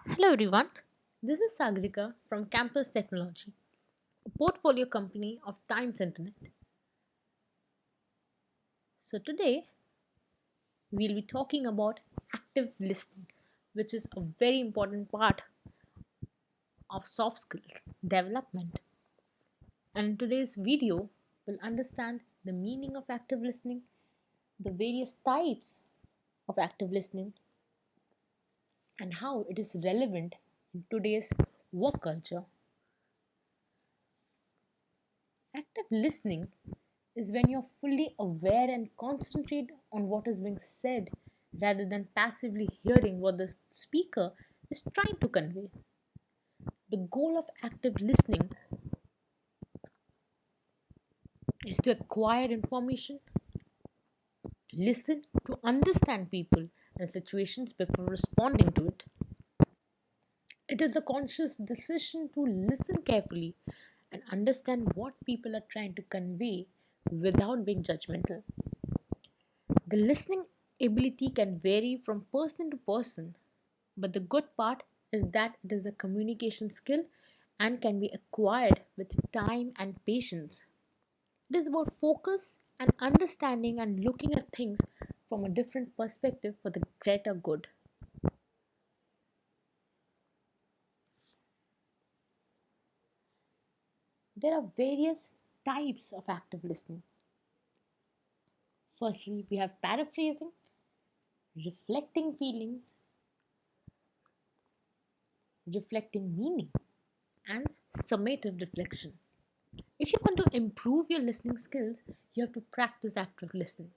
Hello everyone, this is Sagrika from Campus Technology, a portfolio company of Times Internet. So today we'll be talking about active listening, which is a very important part of soft skills development. And in today's video, we'll understand the meaning of active listening, the various types of active listening, and how it is relevant in today's work culture. Active listening is when you're fully aware and concentrate on what is being said rather than passively hearing what the speaker is trying to convey. The goal of active listening is to acquire information, listen to understand people and situations before responding to it. It is a conscious decision to listen carefully and understand what people are trying to convey without being judgmental. The listening ability can vary from person to person, but the good part is that it is a communication skill and can be acquired with time and patience. It is about focus and understanding and looking at things from a different perspective for the greater good. There are various types of active listening. Firstly, we have paraphrasing, reflecting feelings, reflecting meaning, and summative reflection. If you want to improve your listening skills, you have to practice active listening.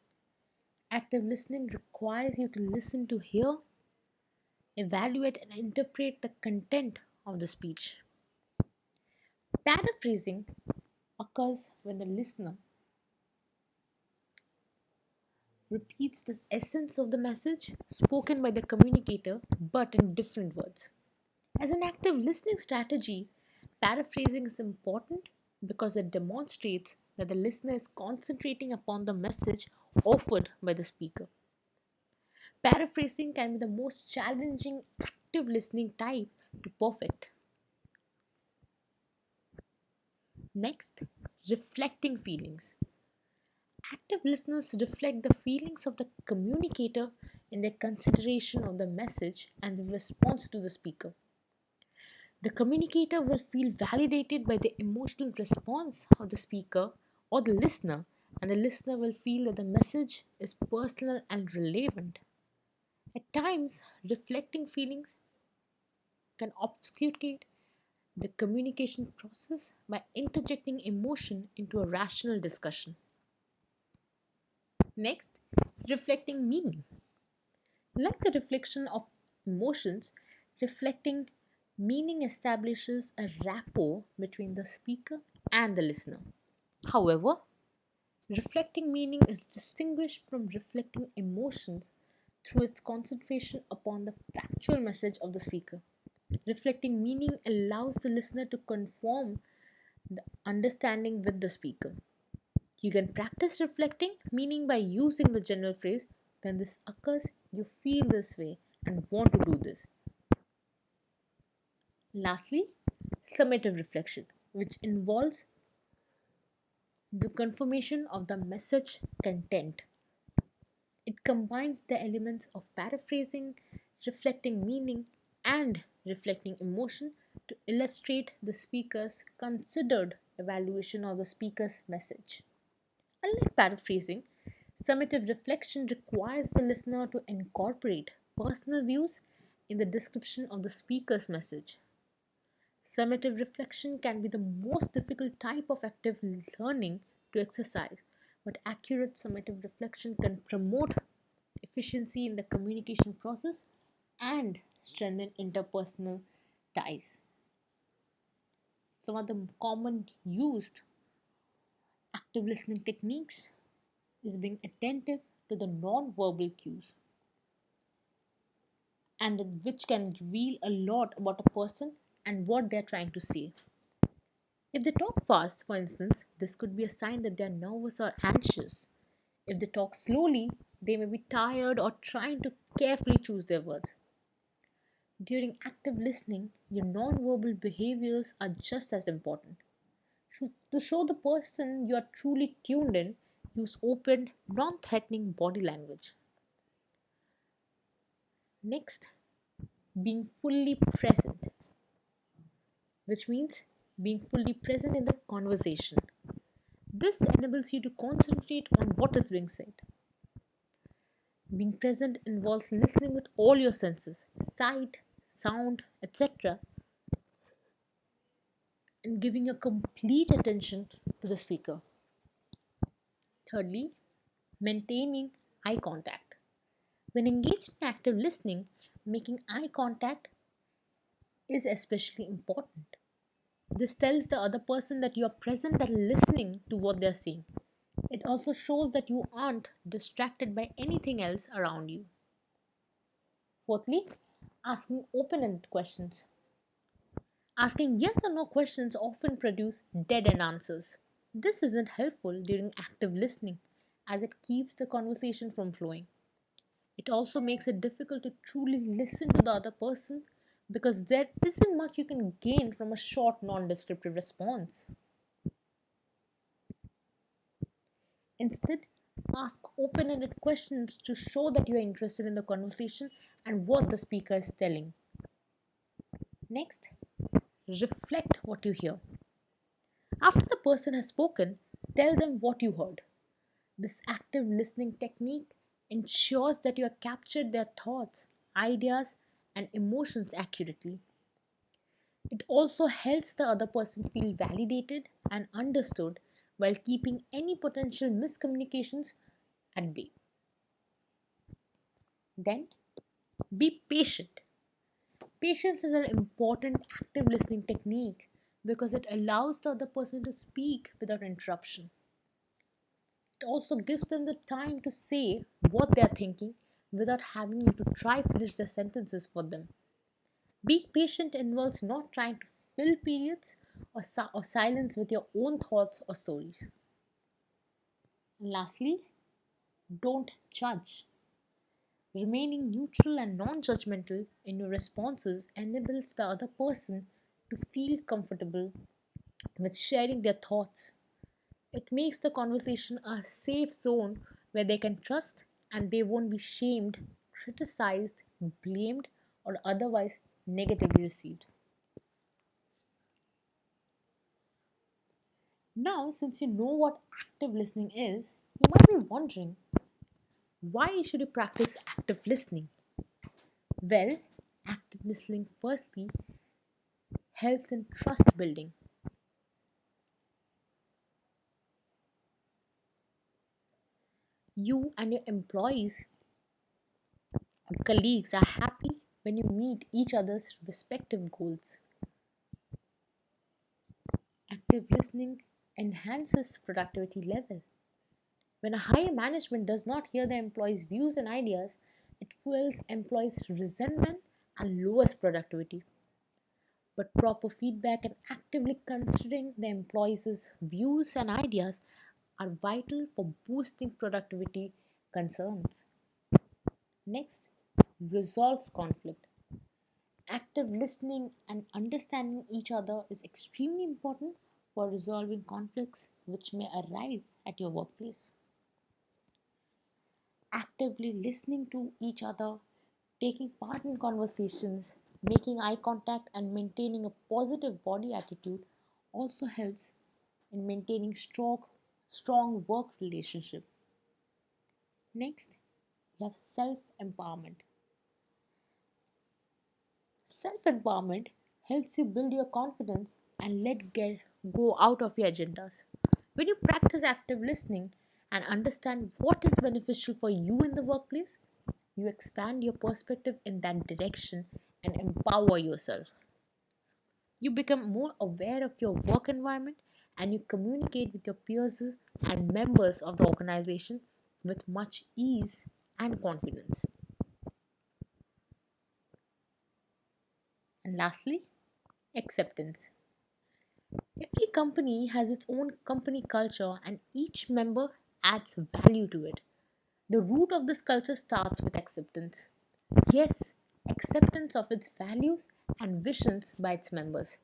Active listening requires you to listen to hear, evaluate, and interpret the content of the speech. Paraphrasing occurs when the listener repeats the essence of the message spoken by the communicator but in different words. As an active listening strategy, paraphrasing is important because it demonstrates that the listener is concentrating upon the message offered by the speaker. Paraphrasing can be the most challenging active listening type to perfect. Next, reflecting feelings. Active listeners reflect the feelings of the communicator in their consideration of the message and the response to the speaker. The communicator will feel validated by the emotional response of the speaker or the listener, and the listener will feel that the message is personal and relevant. At times, reflecting feelings can obfuscate the communication process by interjecting emotion into a rational discussion. Next, reflecting meaning. Like the reflection of emotions, reflecting meaning establishes a rapport between the speaker and the listener. However, reflecting meaning is distinguished from reflecting emotions through its concentration upon the factual message of the speaker. Reflecting meaning allows the listener to conform the understanding with the speaker. You can practice reflecting meaning by using the general phrase, when this occurs, you feel this way and want to do this. Lastly, summative reflection, which involves the confirmation of the message content. It combines the elements of paraphrasing, reflecting meaning, and reflecting emotion to illustrate the speaker's considered evaluation of the speaker's message. Unlike paraphrasing, summative reflection requires the listener to incorporate personal views in the description of the speaker's message. Summative reflection can be the most difficult type of active learning to exercise, but accurate summative reflection can promote efficiency in the communication process and strengthen interpersonal ties. Some of the common used active listening techniques is being attentive to the non-verbal cues and which can reveal a lot about a person and what they're trying to say. If they talk fast, for instance, this could be a sign that they're nervous or anxious. If they talk slowly, they may be tired or trying to carefully choose their words. During active listening, your non-verbal behaviors are just as important. To show the person you are truly tuned in, use open, non threatening body language. Next, being fully present, which means being fully present in the conversation. This enables you to concentrate on what is being said. Being present involves listening with all your senses, sight, sound, etc., and giving your complete attention to the speaker. Thirdly, maintaining eye contact. When engaged in active listening, making eye contact is especially important. This tells the other person that you are present and listening to what they are saying. It also shows that you aren't distracted by anything else around you. Fourthly, asking open ended questions. Asking yes or no questions often produce dead end answers. This isn't helpful during active listening as it keeps the conversation from flowing. It also makes it difficult to truly listen to the other person because there isn't much you can gain from a short, non descriptive response. Instead, ask open ended questions to show that you are interested in the conversation and what the speaker is telling. Next, reflect what you hear. After the person has spoken, tell them what you heard. This active listening technique ensures that you have captured their thoughts, ideas, and emotions accurately. It also helps the other person feel validated and understood while keeping any potential miscommunications at bay. Then, be patient. Patience is an important active listening technique because it allows the other person to speak without interruption. It also gives them the time to say what they are thinking without having you to try finish their sentences for them. Being patient involves not trying to fill periods or silence with your own thoughts or stories. And lastly, don't judge. Remaining neutral and non judgmental in your responses enables the other person to feel comfortable with sharing their thoughts. It makes the conversation a safe zone where they can trust and they won't be shamed, criticized, blamed, or otherwise negatively received. Now, since you know what active listening is, you might be wondering, why should you practice active listening? Well, active listening firstly helps in trust building. You and your employees or colleagues are happy when you meet each other's respective goals. Active listening enhances productivity level. When a higher management does not hear the employees' views and ideas, it fuels employees' resentment and lowers productivity. But proper feedback and actively considering the employees' views and ideas are vital for boosting productivity concerns. Next, resolves conflict. Active listening and understanding each other is extremely important for resolving conflicts which may arise at your workplace. Actively listening to each other, taking part in conversations, making eye contact, and maintaining a positive body attitude also helps in maintaining strong work relationship. Next, we have self-empowerment. Self-empowerment helps you build your confidence and let get go out of your agendas. When you practice active listening and understand what is beneficial for you in the workplace, you expand your perspective in that direction and empower yourself. You become more aware of your work environment and you communicate with your peers and members of the organization with much ease and confidence. And lastly, acceptance. Every company has its own company culture and each member adds value to it. The root of this culture starts with acceptance. Yes, acceptance of its values and visions by its members.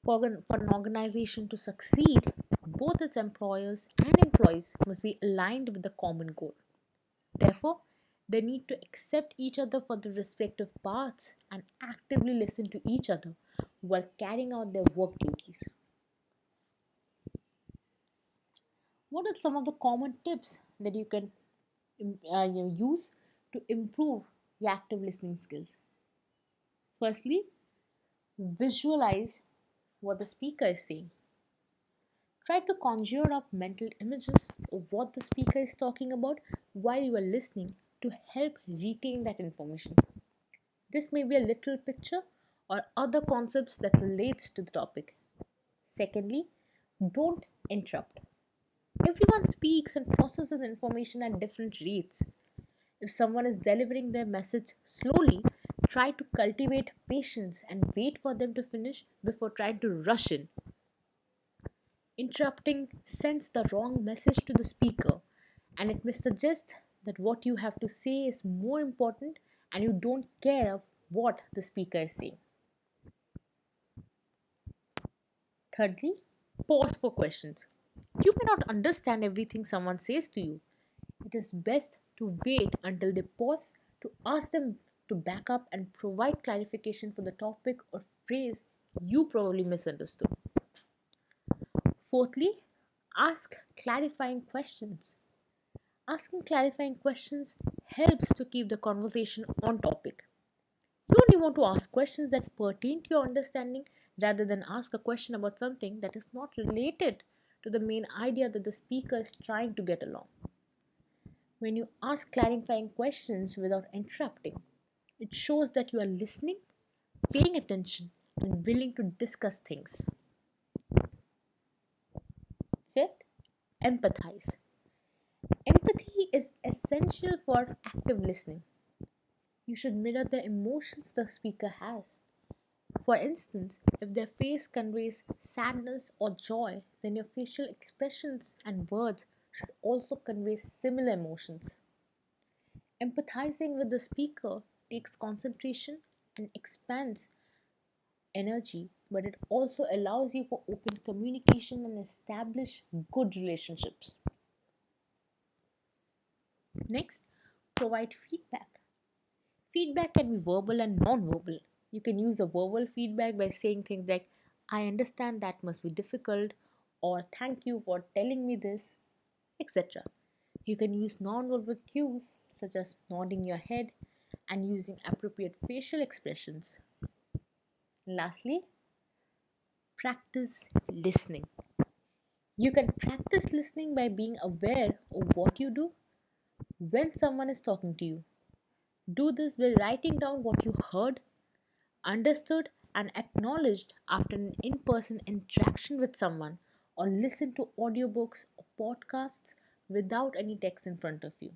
For an organization to succeed, both its employers and employees must be aligned with the common goal. Therefore, they need to accept each other for their respective paths and actively listen to each other while carrying out their work duties. What are some of the common tips that you can use to improve your active listening skills? Firstly, visualize what the speaker is saying. Try to conjure up mental images of what the speaker is talking about while you are listening to help retain that information. This may be a literal picture or other concepts that relates to the topic. Secondly, don't interrupt. Everyone speaks and processes information at different rates. If someone is delivering their message slowly, try to cultivate patience and wait for them to finish before trying to rush in. Interrupting sends the wrong message to the speaker, and it may suggest that what you have to say is more important and you don't care of what the speaker is saying. Thirdly, pause for questions. You may not understand everything someone says to you. It is best to wait until they pause to ask them to back up and provide clarification for the topic or phrase you probably misunderstood. Fourthly, ask clarifying questions. Asking clarifying questions helps to keep the conversation on topic. You only want to ask questions that pertain to your understanding rather than ask a question about something that is not related to the main idea that the speaker is trying to get along. When you ask clarifying questions without interrupting, it shows that you are listening, paying attention, and willing to discuss things. Fifth, empathize. Empathy is essential for active listening. You should mirror the emotions the speaker has. For instance, if their face conveys sadness or joy, then your facial expressions and words should also convey similar emotions. Empathizing with the speaker takes concentration and expands energy, but it also allows you for open communication and establish good relationships. Next, provide feedback. Feedback can be verbal and non-verbal. You can use the verbal feedback by saying things like, I understand that must be difficult, or thank you for telling me this, etc. You can use non-verbal cues such as nodding your head and using appropriate facial expressions. Lastly, practice listening. You can practice listening by being aware of what you do when someone is talking to you. Do this by writing down what you heard, understood, and acknowledged after an in person interaction with someone, or listen to audiobooks or podcasts without any text in front of you.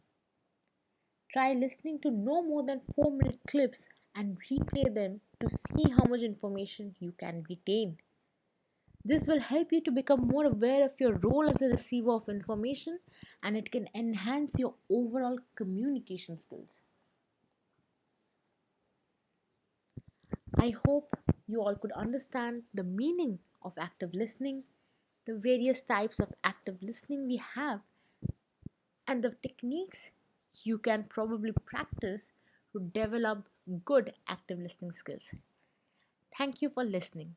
Try listening to no more than 4-minute clips and replay them to see how much information you can retain. This will help you to become more aware of your role as a receiver of information, and it can enhance your overall communication skills. I hope you all could understand the meaning of active listening, the various types of active listening we have, and the techniques you can probably practice to develop good active listening skills. Thank you for listening.